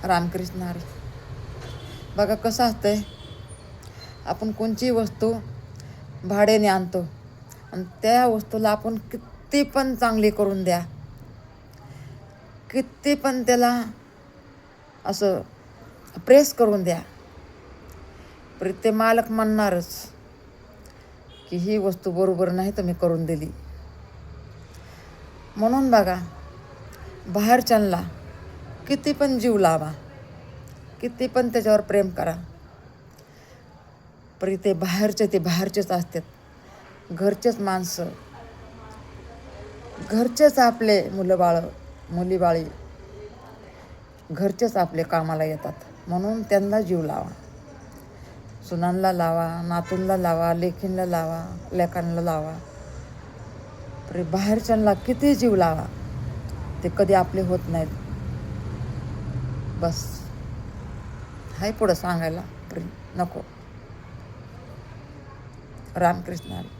रामकृष्ण हरी. बघा कसं असतंय, आपण कोणची वस्तू भाड्याने आणतो आणि त्या वस्तूला आपण किती पण चांगली करून द्या, किती पण त्याला असं प्रेस करून द्या, तरी ते मालक म्हणणारच की ही वस्तू बरोबर नाही तुम्ही करून दिली. म्हणून बघा, बाहेरच्यांना किती पण जीव लावा, किती पण त्याच्यावर प्रेम करा, तरी ते बाहेरचेच असतात. घरचेच माणसं, घरचेच आपले मुलीबाळी घरचेच आपले कामाला येतात. म्हणून त्यांना जीव लावा, सुनांना लावा, नातूंना लावा, लेकींना लावा, लेकांना लावा, तरी बाहेरच्यांना किती जीव लावा, ते कधी आपले होत नाहीत. बस हाय पुढं सांगायला तरी नको. रामकृष्ण हरी.